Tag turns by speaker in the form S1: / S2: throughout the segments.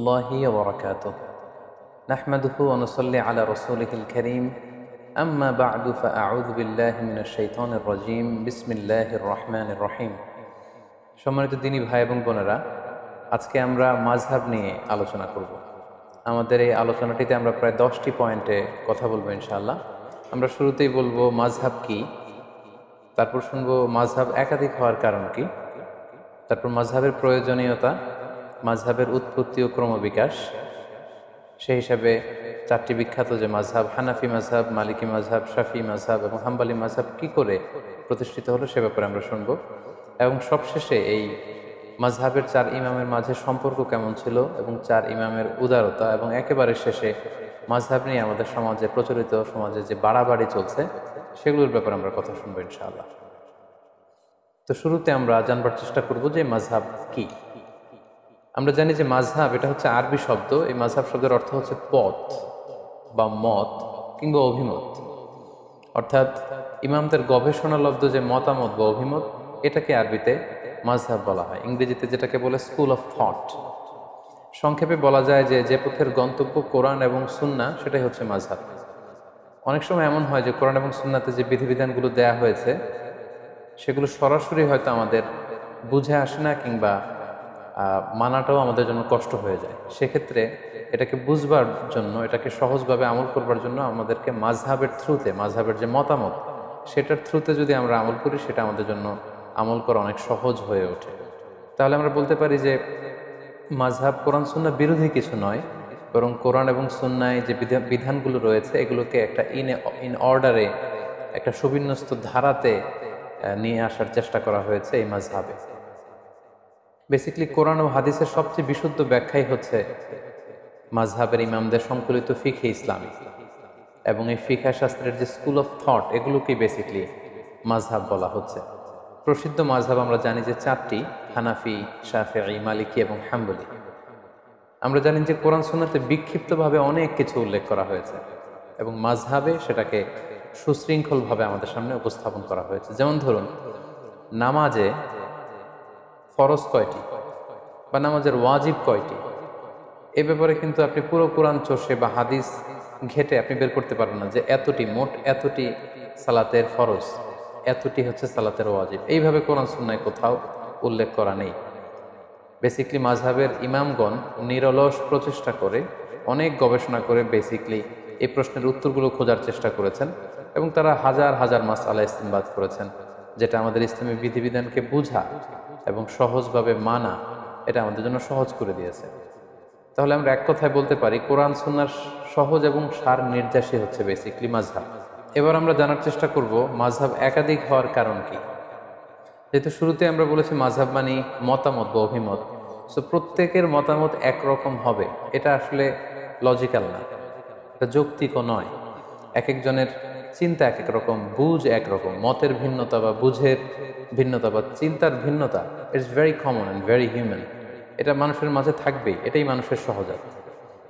S1: الله وبركاته نحمده ونصلي على رسوله الكريم أما بعد فأعوذ بالله من الشيطان الرجيم بسم الله الرحمن الرحيم সম্মানিত দিনী ভাই এবং বোনেরা, আজকে আমরা মাযহাব নিয়ে আলোচনা করব। আমাদের এই আলোচনাটিতে আমরা প্রায় 10টি পয়েন্টে কথা বলবো ইনশাআল্লাহ। আমরা শুরুতেই বলবো মাযহাব কি, তারপর শুনবো মাযহাব একাধিক হওয়ার কারণ কি, তারপর মাযহাবের প্রয়োজনীয়তা, মাযহাবের উৎপত্তি ও ক্রমবিকাশ, সেই হিসাবে 4টি বিখ্যাত যে মাযহাব হানাফি মাযহাব, মালিকি মাযহাব, শাফি মাযহাব এবং হাম্বলি মাযহাব কি করে প্রতিষ্ঠিত হলো সে ব্যাপারে আমরা শুনবো। এবং সবশেষে এই মাযহাবের 4 ইমামের মাঝে সম্পর্ক কেমন ছিল এবং 4 ইমামের উদারতা, এবং একেবারে শেষে মাযহাব নিয়ে আমাদের সমাজে প্রচলিত সমাজে যে বাড়াবাড়ি চলছে সেগুলোর ব্যাপারে আমরা কথা শুনবো ইনশাআল্লাহ। তো শুরুতে আমরা জানবার চেষ্টা করব যে মাযহাব কি। আমরা জানি যে মাযহাব এটা হচ্ছে আরবি শব্দ। এই মাযহাব শব্দের অর্থ হচ্ছে পথ বা মত কিংবা অভিমত, অর্থাৎ ইমামদের গবেষণালব্ধ যে মতামত বা অভিমত, এটাকে আরবিতে মাযহাব বলা হয়। ইংরেজিতে যেটাকে বলে স্কুল অফ থট। সংক্ষেপে বলা যায় যে যে পথের গন্তব্য কোরআন এবং সুন্নাহ, সেটাই হচ্ছে মাযহাব। অনেক সময় এমন হয় যে কোরআন এবং সুন্নাতে যে বিধিবিধানগুলো দেয়া হয়েছে সেগুলো সরাসরি হয়তো আমাদের বুঝে আসে না, কিংবা মানাটাও আমাদের জন্য কষ্ট হয়ে যায়। সেক্ষেত্রে এটাকে বুঝবার জন্য, এটাকে সহজভাবে আমল করবার জন্য আমাদেরকে মাযহাবের থ্রুতে, মাযহাবের যে মতামত সেটার থ্রুতে যদি আমরা আমল করি, সেটা আমাদের জন্য আমল করা অনেক সহজ হয়ে ওঠে। তাহলে আমরা বলতে পারি যে মাযহাব কোরআন সুন্নাহ বিরোধী কিছু নয়, বরং কোরআন এবং সুন্নায় যে বিধানগুলো রয়েছে এগুলোকে একটা ইন অর্ডারে, একটা সুবিন্যস্ত ধারাতে নিয়ে আসার চেষ্টা করা হয়েছে এই মাযহাবে। বেসিক্যালি কোরআন ও হাদিসের সবচেয়ে বিশুদ্ধ ব্যাখ্যাই হচ্ছে মাযহাবের ইমামদের সংকলিত ফিকহে ইসলামী, এবং এই ফিকহ শাস্ত্রের যে স্কুল অফ থট, এগুলোকেই বেসিক্যালি মাযহাব বলা হচ্ছে। প্রসিদ্ধ মাযহাব আমরা জানি যে 4টি: হানাফি, শাফিঈ, মালিকি এবং হাম্বলি। আমরা জানি যে কোরআন সুন্নাতে বিক্ষিপ্তভাবে অনেক কিছু উল্লেখ করা হয়েছে এবং মাযহাবে সেটাকে সুশৃঙ্খলভাবে আমাদের সামনে উপস্থাপন করা হয়েছে। যেমন ধরুন, নামাজে ফরজ কয়টি বা নামাজের ওয়াজিব কয়টি, এ ব্যাপারে কিন্তু আপনি পুরো কোরআন চষে বা হাদিস ঘেটে আপনি বের করতে পারেন না যে এতটি, মোট এতটি সালাতের ফরজ, এতটি হচ্ছে সালাতের ওয়াজিব। এইভাবে কোরআন সুন্নায় কোথাও উল্লেখ করা নেই। বেসিক্যালি মাযহাবের ইমামগণ নিরলস প্রচেষ্টা করে, অনেক গবেষণা করে বেসিক্যালি এই প্রশ্নের উত্তরগুলো খোঁজার চেষ্টা করেছেন, এবং তারা হাজার হাজার মাসআলা ইস্তিনবাত করেছেন, যেটা আমাদের ইসলামী বিধিবিধানকে বুঝা এবং সহজভাবে মানা, এটা আমাদের জন্য সহজ করে দিয়েছে। তাহলে আমরা এক কথায় বলতে পারি কোরআন সুন্নাহর সহজ এবং সার নির্যাসই হচ্ছে বেসিক্যালি মাযহাব। এবার আমরা জানার চেষ্টা করব মাযহাব একাধিক হওয়ার কারণ কি। যেহেতু শুরুতে আমরা বলেছি মাযহাব মানে মতামত বা অভিমত, সো প্রত্যেকের মতামত একরকম হবে এটা আসলে লজিক্যাল না, এটা যৌক্তিকও নয়। এক একজনের চিন্তা এক এক রকম, বুঝ একরকম, মতের ভিন্নতা বা বুঝের ভিন্নতা বা চিন্তার ভিন্নতা, it's very common and very human. এটা মানুষের মাঝে থাকবেই, এটাই মানুষের সহজাত।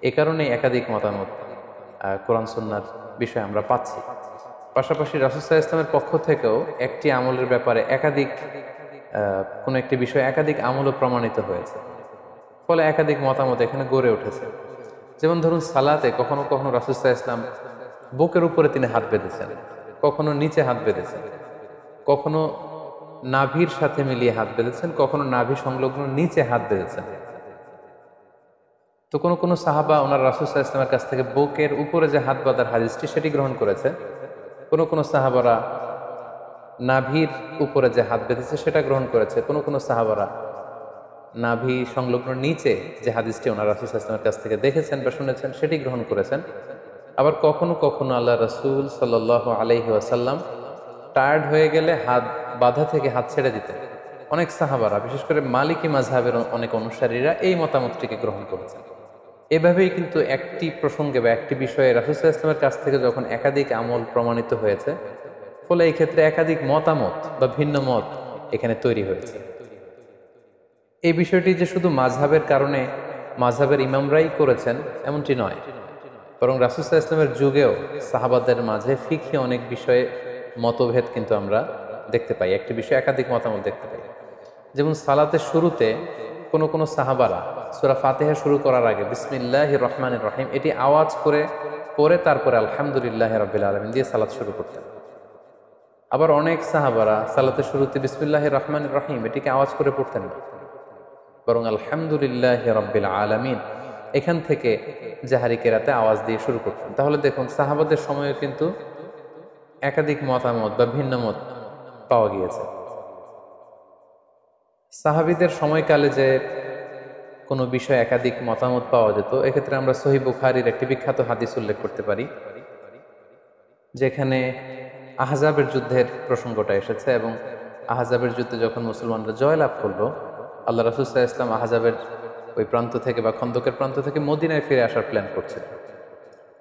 S1: এ কারণেই একাধিক মতামত কোরআন সুন্নাহর বিষয়ে আমরা পাচ্ছি। পাশাপাশি রাসূল সাল্লাল্লাহু আলাইহি ওয়াসাল্লামের পক্ষ থেকেও একটি আমলের ব্যাপারে একাধিক, কোনো একটি বিষয় একাধিক আমলও প্রমাণিত হয়েছে, ফলে একাধিক মতামত এখানে গড়ে উঠেছে। যেমন ধরুন, সালাতে কখনো কখনো রাসূল সাল্লাল্লাহু আলাইহি ওয়াসাল্লাম বুকের উপরে তিনি হাত বেঁধেছেন, কখনো নিচে হাত বেঁধেছেন, কখনো নাভির সাথে মিলিয়ে হাত বেঁধেছেন, কখনো নাভি সংলগ্ন নিচে হাত বেঁধেছেন। তো কোনো কোনো সাহাবা ওনার রাসূল সাল্লাল্লাহু আলাইহি ওয়াসাল্লামের কাছ থেকে বুকের উপরে যে হাত বাঁধার হাদিসটি সেটি গ্রহণ করেছে। কোনো কোনো সাহাবারা নাভির উপরে যে হাত বেঁধেছে সেটা গ্রহণ করেছে। কোনো কোনো সাহাবারা নাভি সংলগ্ন নিচে যে হাদিসটি ওনার রাসূল সাল্লাল্লাহু আলাইহি ওয়াসাল্লামের কাছ থেকে দেখেছেন বা শুনেছেন সেটি গ্রহণ করেছেন। আবার কখনো কখনো আল্লাহ রাসূল সাল্লাল্লাহু আলাইহি ওয়াসাল্লাম টায়ার্ড হয়ে গেলে হাত বাঁধা থেকে হাত ছেড়ে দিতেন। অনেক সাহাবারা, বিশেষ করে মালিকি মাযহাবের অনেক অনুসারীরা এই মতামতটিকে গ্রহণ করেছেন। এভাবেই কিন্তু একটি প্রসঙ্গে বা একটি বিষয়ে রাসূল সাল্লাল্লাহু আলাইহি ওয়াসাল্লামের কাছ থেকে যখন একাধিক আমল প্রমাণিত হয়েছে, ফলে এই ক্ষেত্রে একাধিক মতামত বা ভিন্ন মত এখানে তৈরি হয়েছে। এই বিষয়টি যে শুধু মাযহাবের কারণে মাযহাবের ইমামরাই করেছেন এমনটি নয়, বরং রাসূল সাল্লাল্লাহু আলাইহি ওয়াসাল্লামের যুগেও সাহাবাদের মাঝে ফিকহি অনেক বিষয়ে মতভেদ কিন্তু আমরা দেখতে পাই। একটি বিষয়ে একাধিক মতামত দেখতে পাই। যেমন সালাতের শুরুতে কোনো সাহাবারা সূরা ফাতিহা শুরু করার আগে বিসমিল্লাহির রহমানির রহিম এটি আওয়াজ করে পরে তারপরে আলহামদুলিল্লাহি রাব্বিল আলামিন দিয়ে সালাত শুরু করতেন। আবার অনেক সাহাবারা সালাতের শুরুতে বিসমিল্লাহির রহমানির রহিম এটিকে আওয়াজ করে পড়তেন না, বরং আলহামদুলিল্লাহি রাব্বিল আলামিন এখান থেকে জাহারি কেরাতে আওয়াজ দিয়ে শুরু করতেন। তাহলে দেখুন সাহাবাদের সময়ও কিন্তু একাধিক মতামত বা ভিন্ন মত পাওয়া গিয়েছে। সাহাবীদের সময়কালে যে কোনো বিষয়ে একাধিক মতামত পাওয়া যেত, এক্ষেত্রে আমরা সহিহ বুখারীর একটি বিখ্যাত হাদিস উল্লেখ করতে পারি, যেখানে আহজাবের যুদ্ধের প্রসঙ্গটা এসেছে এবং আহজাবের যুদ্ধে যখন মুসলমানরা জয়লাভ করলো, আল্লাহ রাসূল সাল্লাল্লাহু আলাইহি ওয়াসাল্লাম আহজাবের ওই প্রান্ত থেকে বা খন্দকের প্রান্ত থেকে মদিনায় ফিরে আসার প্ল্যান করছেন।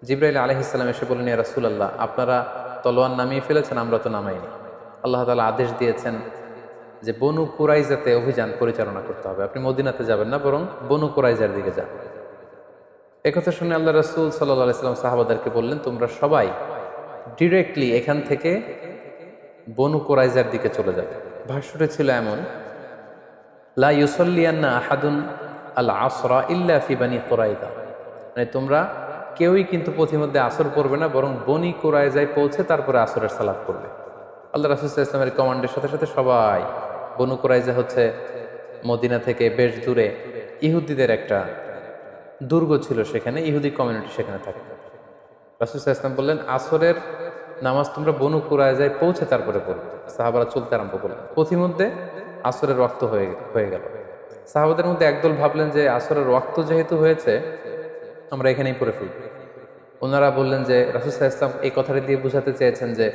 S1: জিবরাইল আলাইহিস সালাম এসে বললেন, ইয়া রাসূলুল্লাহ, আপনারা তলোয়ার নামিয়ে ফেলেছেন, আমরা তো নামাইনি। আল্লাহ তাআলা আদেশ দিয়েছেন যে বনু কুরাইজাতে অভিযান পরিচালনা করতে হবে, আপনি মদিনাতে যাবেন না, বরং বনু কুরাইজার দিকে যান। একথা শুনে আল্লাহ রাসূল সাল্লাল্লাহু আলাইহি ওয়াসাল্লাম সাহাবাদেরকে বললেন, তোমরা সবাই ডিরেক্টলি এখান থেকে বনু কুরাইজার দিকে চলে যাবে। ভাষ্যটা ছিল এমন, লা ইউসাল্লিয়ান্না আহাদুন আল আসরা ইল্লা ফি বানি কুরাইজা, মানে তোমরা কেউই কিন্তু পথিমধ্যে আসর পড়বে না, বরং বনি কুরাইজায় পৌঁছে তারপরে আসরের সালাত পড়বে। আল্লাহ রাসূল সাল্লাল্লাহু আলাইহি ওয়াসাল্লামের কমান্ডের সাথে সাথে সবাই, বনু কুরাইজা হচ্ছে মদিনা থেকে বেশ দূরে, ইহুদিদের একটা দুর্গ ছিল, সেখানে ইহুদি কমিউনিটি সেখানে থাকে। রাসূল সাল্লাল্লাহু আলাইহি ওয়াসাল্লাম বললেন, আসরের নামাজ তোমরা বনু কুরাইজায় পৌঁছে তারপরে পড়বে। সাহাবারা চলতে আরম্ভ করলেন। পথিমধ্যে আসরের ওয়াক্ত হয়ে গেল। সাহাবাদের মধ্যে একদল ভাবলেন যে আসরের ওয়াক্ত যেহেতু হয়েছে, আমরা এখানেই পড়ে ফেলব। ওনারা বললেন যে রাসূল সাল্লাল্লাহু আলাইহি ওয়াসাল্লাম এই কথাটা দিয়ে বোঝাতে চেয়েছেন যে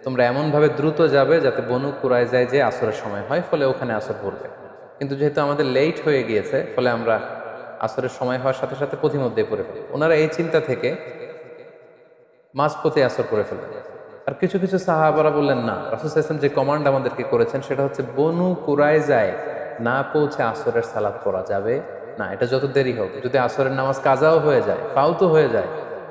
S1: তোমরা এমনভাবে দ্রুত যাবে যাতে বনু কুরাইজায় যে আসরের সময় হয়, ফলে ওখানে আসর পড়বে। কিন্তু যেহেতু আমাদের লেট হয়ে গিয়েছে, ফলে আমরা আসরের সময় হওয়ার সাথে সাথে পথিমধ্যেই পড়ে ফেলব। ওনারা এই চিন্তা থেকে মাঝপথে আসর করে ফেললেন। আর কিছু কিছু সাহাবারা বললেন, না, রাসূল সাল্লাল্লাহু আলাইহি ওয়াসাল্লাম যে কমান্ড আমাদেরকে করেছেন সেটা হচ্ছে বনু কুরাইজায় না পৌঁছে আসরের সালাত পড়া যাবে না। এটা যত দেরি হোক, যদি আসরের নামাজ কাজাও হয়ে যায়, ফাউতো হয়ে যায়,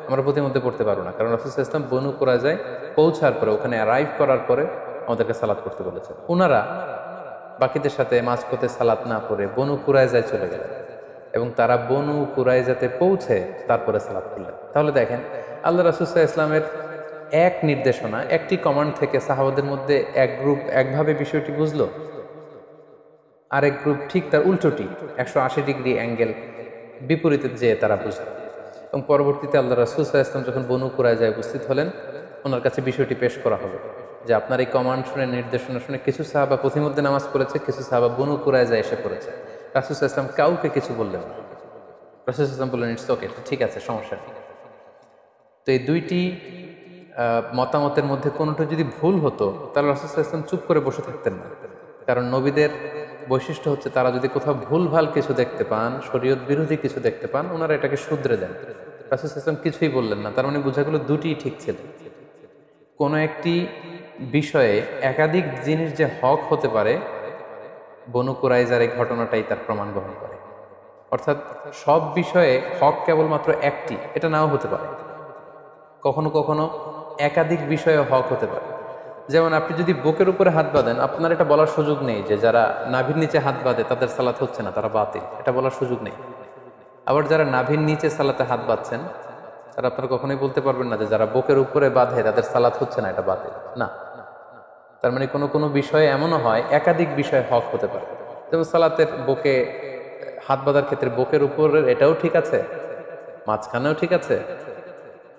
S1: আমরা প্রতিমধ্যে পড়তে পারবো না, কারণ রাসূল সাল্লাল্লাহু আলাইহি ওয়াসাল্লাম বনু কুরাইজায় পৌঁছার পরে, ওখানে অ্যারাইভ করার পরে আমাদেরকে সালাত করতে বলেছেন। ওনারা বাকিদের সাথে মাঝপথে সালাত না পড়ে বনু কুরাইজায় চলে গেলেন এবং তারা বনু কুরাইজাতে পৌঁছে তারপরে সালাত করলেন। তাহলে দেখেন, আল্লাহ রাসূল সাল্লাল্লাহু আলাইহি ওয়াসাল্লামের এক নির্দেশনা, একটি কমান্ড থেকে সাহাবাদের মধ্যে এক গ্রুপ একভাবে বিষয়টি বুঝলো, আরেক গ্রুপ ঠিক তার উল্টোটি 180 ডিগ্রি অ্যাঙ্গেল বিপরীতে যেয়ে তারা বুঝলো। এবং পরবর্তীতে আল্লাহ রাসূল সাল্লাল্লাহু আলাইহি ওয়াসাল্লাম যখন বনু কুরাইজায় উপস্থিত হলেন, ওনার কাছে বিষয়টি পেশ করা হলো যে আপনার এই কমান্ড শুনে, নির্দেশনা শুনে কিছু সাহাবা পথিমধ্যে নামাজ পড়েছে, কিছু সাহাবা বনু কুরাইজায় এসে পড়েছে। রাসূল সাল্লাল্লাহু আলাইহি ওয়াসাল্লাম কাউকে কিছু বললেন না। রাসূল সাল্লাল্লাহু আলাইহি ওয়াসাল্লাম বললেন, ইটস ওকে, ঠিক আছে, সমস্যা নেই। তো এই দুইটি মতামতের মধ্যে কোনোটা যদি ভুল হতো, তাহলে রাসূল সাল্লাল্লাহু আলাইহি ওয়াসাল্লাম চুপ করে বসে থাকতেন না। কারণ নবীদের বৈশিষ্ট্য হচ্ছে তারা যদি কোথাও ভুলভাল কিছু দেখতে পান, শরীয়ত বিরোধী কিছু দেখতে পান, ওনারা এটাকে শুধরে দেন। রাসূল সাল্লাল্লাহু আলাইহি ওয়াসাল্লাম কিছুই বললেন না, তার মানে বোঝা গেল দুটিই ঠিক ছিল। কোনো একটি বিষয়ে একাধিক জিনিস যে হক হতে পারে, বনু কুরাইজার এই ঘটনাটাই তার প্রমাণ বহন করে। অর্থাৎ সব বিষয়ে হক কেবলমাত্র একটি, এটা নাও হতে পারে। কখনো কখনো একাধিক বিষয়ে হক হতে পারে। যেমন আপনি যদি বুকের উপরে হাত বাঁধেন, আপনার এটা বলার সুযোগ নেই যে যারা নাভির নিচে হাত বাঁধে তাদের সালাত হচ্ছে না, তারা বাতিল, এটা বলার সুযোগ নেই। আবার যারা নাভির নিচে সালাতে হাত বাঁধছেন, তারা আপনারা কখনোই বলতে পারবেন না যে যারা বুকের উপরে বাঁধে তাদের সালাত হচ্ছে না, এটা বাতিল না। তার মানে কোনো কোনো বিষয়ে এমনও হয়, একাধিক বিষয়ে হক হতে পারে। যেমন সালাতের বুকে হাত বাঁধার ক্ষেত্রে বুকের উপরের এটাও ঠিক আছে, মাঝখানেও ঠিক আছে,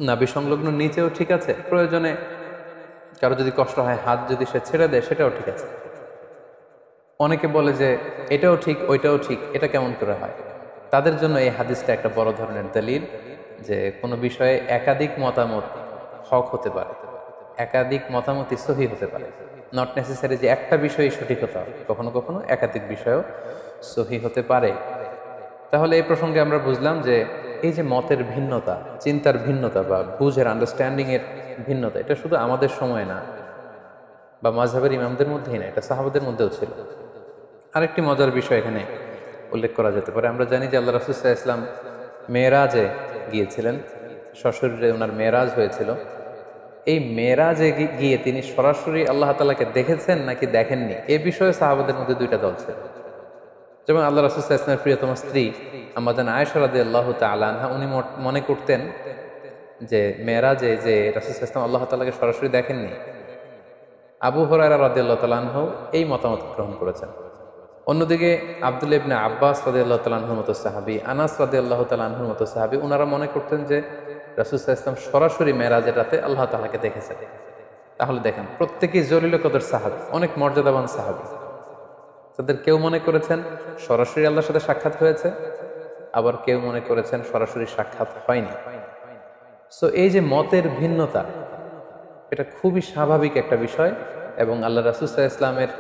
S1: নাভি সংলগ্ন নিচেও ঠিক আছে। প্রয়োজনে কারো যদি কষ্ট হয়, হাত যদি সে ছেড়ে দেয়, সেটাও ঠিক আছে। অনেকে বলে যে এটাও ঠিক ওইটাও ঠিক, এটা কেমন করে হয়? তাদের জন্য এই হাদিসটা একটা বড় ধরনের দলিল যে কোনো বিষয়ে একাধিক মতামত হক হতে পারে, একাধিক মতামতই সহি হতে পারে। নট নেসেসারি যে একটা বিষয়ই সঠিক হতে হবে, কখনো কখনো একাধিক বিষয়ও সহি হতে পারে। তাহলে এই প্রসঙ্গে আমরা বুঝলাম যে এই যে মতের ভিন্নতা, চিন্তার ভিন্নতা বা বুঝের, আন্ডারস্ট্যান্ডিং এর ভিন্নতা, এটা শুধু আমাদের সময় না বা মাযহাবের ইমামদের মধ্যেই না, এটা সাহাবাদের মধ্যেও ছিল। আরেকটি মজার বিষয় এখানে উল্লেখ করা যেতে পারে। আমরা জানি যে আল্লাহ রাসূল সাল্লাল্লাহু আলাইহি ওয়াসাল্লাম মেরাজে গিয়েছিলেন, সশরীরে ওনার মেরাজ হয়েছিল। এই মেরাজে গিয়ে তিনি সরাসরি আল্লাহ তাআলাকে দেখেছেন নাকি দেখেননি, এ বিষয়ে সাহাবাদের মধ্যে দুইটা দল ছিল। যেমন আল্লাহ রাসূল সাল্লাল্লাহু আলাইহি ওয়াসাল্লামের প্রিয়তম স্ত্রী আম্মাজান আয়েশা রাদিয়াল্লাহু তাআলা আনহা, উনি মনে করতেন যে মেরাজে যে রাসূল সাল্লাল্লাহু আলাইহি ওয়াসাল্লাম আল্লাহ তাআলাকে সরাসরি দেখেননি। আবু হুরায়রা রাদিয়াল্লাহু তাআলা আনহু এই মতামত গ্রহণ করেছেন। অন্যদিকে আব্দুল্লাহ ইবনে আব্বাস রাদিয়াল্লাহু তাআলা আনহুর মতো সাহাবী, আনাস রাদিয়াল্লাহু তাআলা আনহুর মতো সাহাবী, ওনারা মনে করতেন যে রাসূল সাল্লাল্লাহু আলাইহি ওয়াসাল্লাম সরাসরি মেরাজের রাতে আল্লাহ তাআলাকে দেখেছেন। তাহলে দেখেন, প্রত্যেকেই জলিল কদর সাহাবী, অনেক মর্যাদাবান সাহাবী। তাদের কেউ মনে করেছেন সরাসরি আল্লাহর সাথে সাক্ষাৎ হয়েছে, আবার কেউ মনে করেছেন সরাসরি সাক্ষাৎ হয়নি। সো এই যে মতের ভিন্নতা, এটা খুবই স্বাভাবিক একটা বিষয়। এবং আল্লাহ রাসূল সাল্লাল্লাহু আলাইহি ওয়াসাল্লামের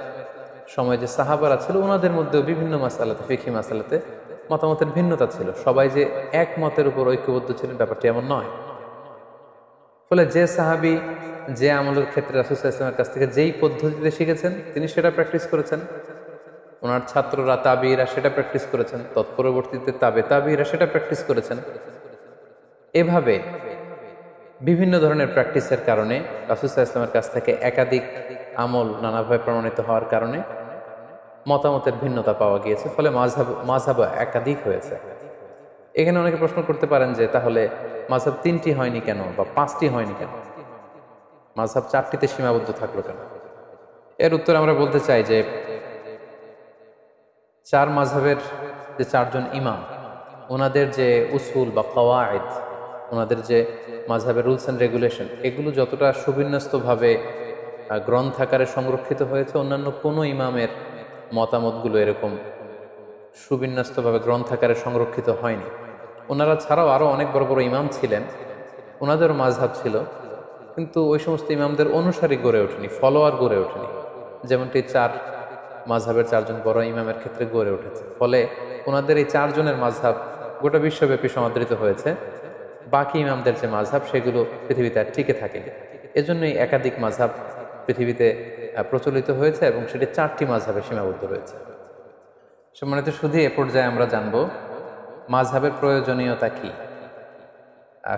S1: সময় যে সাহাবারা ছিল, ওনাদের মধ্যেও বিভিন্ন মাসালাতে, ফিকহি মাসালাতে মতামতের ভিন্নতা ছিল। সবাই যে এক মতের উপর ঐক্যবদ্ধ ছিলেন ব্যাপারটি এমন নয়। ফলে যে সাহাবী যে আমলের ক্ষেত্রে রাসূল সাল্লাল্লাহু আলাইহি ওয়াসাল্লামের কাছ থেকে যেই পদ্ধতিতে শিখেছেন, তিনি সেটা প্র্যাকটিস করেছেন। ওনার ছাত্ররা তাবিঈরা সেটা প্র্যাকটিস করেছেন, তৎপরবর্তীতে তাবিঈরা সেটা প্র্যাকটিস করেছেন। এভাবে বিভিন্ন ধরনের প্র্যাকটিসের কারণে রাসূল সাল্লাল্লাহু আলাইহি ওয়াসাল্লামের কাছ থেকে একাধিক আমল নানাভাবে প্রমাণিত হওয়ার কারণে মতামতের ভিন্নতা পাওয়া গিয়েছে। ফলে মাযহাব একাধিক হয়েছে। এখানে অনেকে প্রশ্ন করতে পারেন যে তাহলে মাযহাব ৩টি হয়নি কেন, বা ৫টি হয়নি কেন, মাযহাব ৪টিতে সীমাবদ্ধ থাকলো কেন? এর উত্তর আমরা বলতে চাই যে ৪ মাযহাবের যে ৪জন ইমাম, ওনাদের যে উসুল বা কওয়ায়েদ, ওনাদের যে মাযহাবের রুলস অ্যান্ড রেগুলেশন, এগুলো যতটা সুবিন্যস্তভাবে গ্রন্থাকারে সংরক্ষিত হয়েছে, অন্যান্য কোনো ইমামের মতামতগুলো এরকম সুবিন্যস্তভাবে গ্রন্থাকারে সংরক্ষিত হয়নি। ওনারা ছাড়াও আরও অনেক বড় বড় ইমাম ছিলেন, ওনাদেরও মাযহাব ছিল, কিন্তু ওই সমস্ত ইমামদের অনুসারী গড়ে ওঠেনি, ফলোয়ার গড়ে ওঠেনি, যেমনটি ৪ মাযহাবের ৪জন বড় ইমামের ক্ষেত্রে গড়ে উঠেছে। ফলে ওনাদের এই ৪ জনের মাযহাব গোটা বিশ্বব্যাপী সমাদৃত হয়েছে। বাকি ইমামদের যে মাযহাব, সেগুলো পৃথিবীতে আর টিকে থাকেনি। এজন্যই একাধিক মাযহাব পৃথিবীতে প্রচলিত হয়েছে এবং সেটি ৪টি মাযহাবে সীমাবদ্ধ রয়েছে। সম্মানিত শুধু এ পর্যায়ে আমরা জানব মাযহাবের প্রয়োজনীয়তা কি,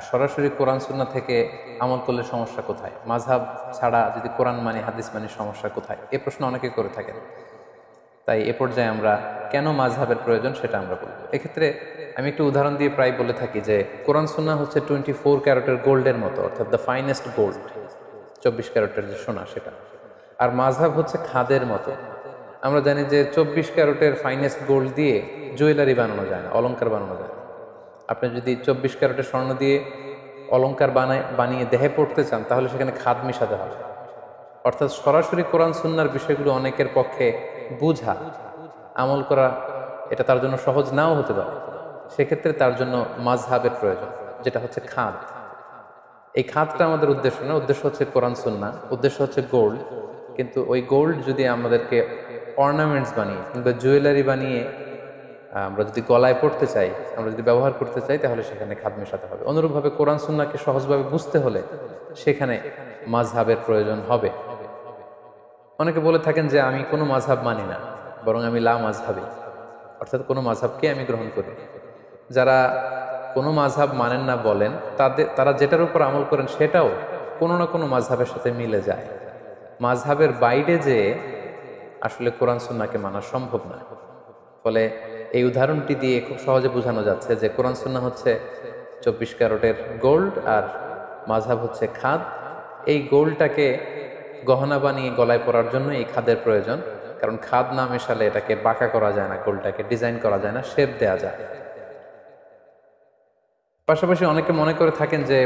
S1: সরাসরি কোরআন সুন্নাহ থেকে আমল করলে সমস্যা কোথায়, মাযহাব ছাড়া যদি কোরআন মানি হাদিস মানি সমস্যা কোথায়, এ প্রশ্ন অনেকে করে থাকেন। তাই এ পর্যায়ে আমরা কেন মাযহাবের প্রয়োজন সেটা আমরা বলব। এক্ষেত্রে আমি একটু উদাহরণ দিয়ে প্রায় বলে থাকি যে কোরআন সুন্নাহ হচ্ছে 24 ক্যারেটের গোল্ডের মতো, অর্থাৎ দ্য ফাইনেস্ট গোল্ড, 24 ক্যারেটের যে সোনা সেটা। আর মাযহাব হচ্ছে খাদের মতো। আমরা জানি যে 24 ক্যারেটের ফাইনেস্ট গোল্ড দিয়ে জুয়েলারি বানানো যায় না, অলংকার বানানো যায় না। আপনি যদি 24 ক্যারেটের স্বর্ণ দিয়ে অলংকার বানিয়ে দেহে পড়তে চান, তাহলে সেখানে খাদ মিশাতে হবে। অর্থাৎ সরাসরি কোরআন সুন্নাহর বিষয়গুলো অনেকের পক্ষে বুঝা, আমল করা, এটা তার জন্য সহজ নাও হতে পারে। সেক্ষেত্রে তার জন্য মাযহাবের প্রয়োজন, যেটা হচ্ছে খাদ। এই খাদটা আমাদের উদ্দেশ্য না, উদ্দেশ্য হচ্ছে কোরআন সুন্নাহ, উদ্দেশ্য হচ্ছে গোল্ড। কিন্তু ওই গোল্ড যদি আমাদেরকে অর্নামেন্টস বানিয়ে কিংবা জুয়েলারি বানিয়ে আমরা যদি গলায় পড়তে চাই, আমরা যদি ব্যবহার করতে চাই, তাহলে সেখানে খাদ মেশাতে হবে। অনুরূপভাবে কোরআন সুন্নাহকে সহজভাবে বুঝতে হলে সেখানে মাযহাবের প্রয়োজন হবে। অনেকে বলে থাকেন যে আমি কোনো মাযহাব মানি না, বরং আমি লা মাযহাবী, অর্থাৎ কোনো মাযহাবকে আমি গ্রহণ করি। যারা কোনো মাযহাব মানেন না বলেন, তারা যেটার উপর আমল করেন সেটাও কোনো না কোনো মাযহাবের সাথে মিলে যায়। মাযহাবের বাইরে যে আসলে কোরআন সুন্নাহকে মানা সম্ভব না। ফলে এই উদাহরণটি দিয়ে খুব সহজে বোঝানো যাচ্ছে যে কোরআন সুন্নাহ হচ্ছে 24 ক্যারেটের গোল্ড আর মাযহাব হচ্ছে খাদ। এই গোল্ডটাকে গহনা বানিয়ে গলায় পরার জন্য এই খাদের প্রয়োজন, কারণ খাদ না মেশালে এটাকে বাঁকা করা যায় না, গোল্ডটাকে ডিজাইন করা যায় না, শেপ দেয়া যায়। পাশাপাশি অনেকে মনে করে থাকেন যে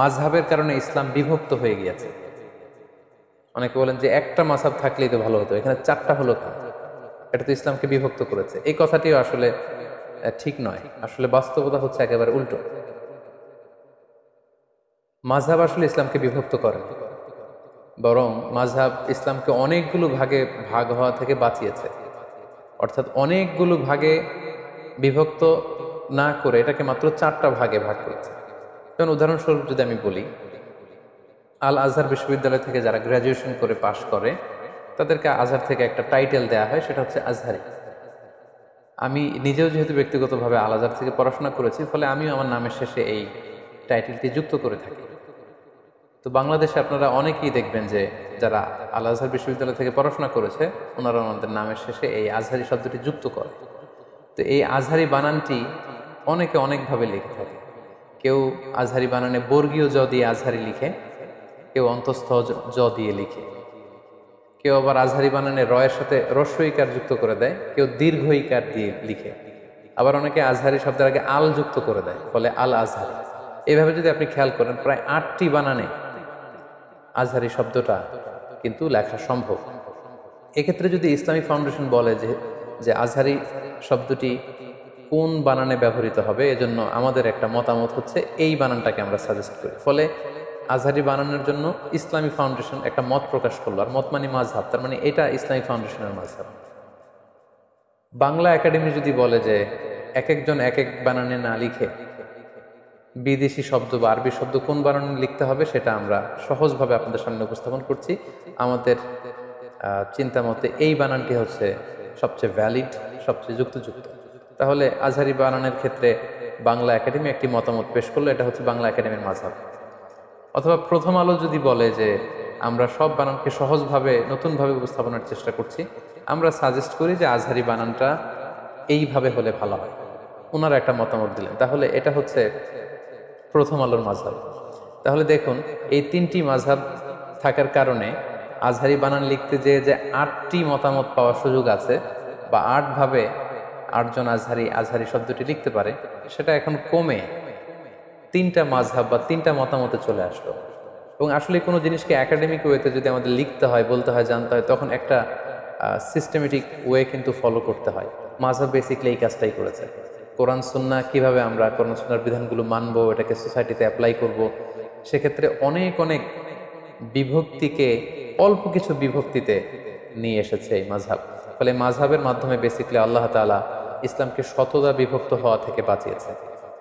S1: মাযহাবের কারণে ইসলাম বিভক্ত হয়ে গিয়েছে। অনেকে বলেন যে একটা মাযহাব থাকলেই তো ভালো হতো, এখানে 4টা হলো কেন? এটা তো ইসলামকে বিভক্ত করেছে। এই কথাটিও আসলে ঠিক নয়। আসলে বাস্তবতা হচ্ছে একেবারে উল্টো। মাযহাব আসলে ইসলামকে বিভক্ত করে, বরং মাযহাব ইসলামকে অনেকগুলো ভাগে ভাগ হওয়া থেকে বাঁচিয়েছে। অর্থাৎ অনেকগুলো ভাগে বিভক্ত না করে এটাকে মাত্র 4টা ভাগে ভাগ করেছে। যেমন উদাহরণস্বরূপ যদি আমি বলি, আল আজহার বিশ্ববিদ্যালয় থেকে যারা গ্র্যাজুয়েশন করে পাশ করে, তাদেরকে আজহার থেকে একটা টাইটেল দেয়া হয়, সেটা হচ্ছে আজহারি। আমি নিজেও যেহেতু ব্যক্তিগতভাবে আল আজহার থেকে পড়াশোনা করেছি, ফলে আমিও আমার নামের শেষে এই টাইটেলটি যুক্ত করে থাকি। তো বাংলাদেশে আপনারা অনেকেই দেখবেন যে যারা আল আজহার বিশ্ববিদ্যালয় থেকে পড়াশোনা করেছে ওনারা ওনাদের নামের শেষে এই আজহারি শব্দটি যুক্ত করে। তো এই আজহারি বানানটি অনেকে অনেকভাবে লিখে থাকে। কেউ আজহারি বানানে বর্গীয় জ দিয়ে আজহারি লিখে, কেউ অন্তঃস্থ জ দিয়ে লিখে, কেউ আবার আজহারি বানানে রয়ের সাথে রস্বইকার যুক্ত করে দেয়, কেউ দীর্ঘইকার দিয়ে লিখে, আবার অনেকে আজহারি শব্দের আগে আল যুক্ত করে দেয়, ফলে আল আজহারি। এইভাবে যদি আপনি খেয়াল করেন প্রায় 8টি বানানে আজহারি শব্দটা কিন্তু লেখা সম্ভব। এক্ষেত্রে যদি ইসলামিক ফাউন্ডেশন বলে যে আজহারি শব্দটি কোন বানানে ব্যবহৃত হবে, এজন্য আমাদের একটা মতামত হচ্ছে এই বানানটাকে আমরা সাজেস্ট করি। ফলে আজহারি বানানোর জন্য ইসলামী ফাউন্ডেশন একটা মত প্রকাশ করলো, আর মত মানে মাযহাব, তার মানে এটা ইসলামী ফাউন্ডেশনের মাযহাব। বাংলা একাডেমি যদি বলে যে এক একজন এক এক বানানে না লিখে বিদেশি শব্দ বা আরবি শব্দ কোন বানানে লিখতে হবে, সেটা আমরা সহজভাবে আপনাদের সামনে উপস্থাপন করছি। আমাদের চিন্তা মতে এই বানানটি হচ্ছে সবচেয়ে ভ্যালিড, সবচেয়ে যুক্তিযুক্ত। তাহলে আজহারি বানানের ক্ষেত্রে বাংলা একাডেমি একটি মতামত পেশ করলো, এটা হচ্ছে বাংলা একাডেমির মাযহাব। অথবা প্রথম আলো যদি বলে যে আমরা সব বানানকে সহজভাবে নতুনভাবে উপস্থাপনের চেষ্টা করছি, আমরা সাজেস্ট করি যে আজহারি বানানটা এইভাবে হলে ভালো হয়, ওনারা একটা মতামত দিলেন, তাহলে এটা হচ্ছে প্রথম আলোর মাযহাব। তাহলে দেখুন এই 3টি মাযহাব থাকার কারণে আজহারি বানান লিখতে যে 8টি মতামত পাওয়ার সুযোগ আছে, বা 8 ভাবে 8 জন আজহারি শব্দটি লিখতে পারে, সেটা এখন কমে 3টা মাযহাব বা 3টা মতামতে চলে আসলো। এবং আসলে কোনো জিনিসকে একাডেমিক ওয়েতে যদি আমাদের লিখতে হয়, বলতে হয়, জানতে হয়, তখন একটা সিস্টেমেটিক ওয়ে কিন্তু ফলো করতে হয়। মাযহাব বেসিক্যালি এই কাজটাই করেছে। কোরআন সুন্নাহ কিভাবে আমরা কোরআন সুন্নাহর বিধানগুলো মানবো, এটাকে সোসাইটিতে অ্যাপ্লাই করব, সেক্ষেত্রে অনেক অনেক বিভক্তিকে অল্প কিছু বিভক্তিতে নিয়ে এসেছে এই মাযহাব। ফলে মাযহাবের মাধ্যমে বেসিক্যালি আল্লাহ তাআলা ইসলামকে শতদা বিভক্ত হওয়া থেকে বাঁচিয়েছে।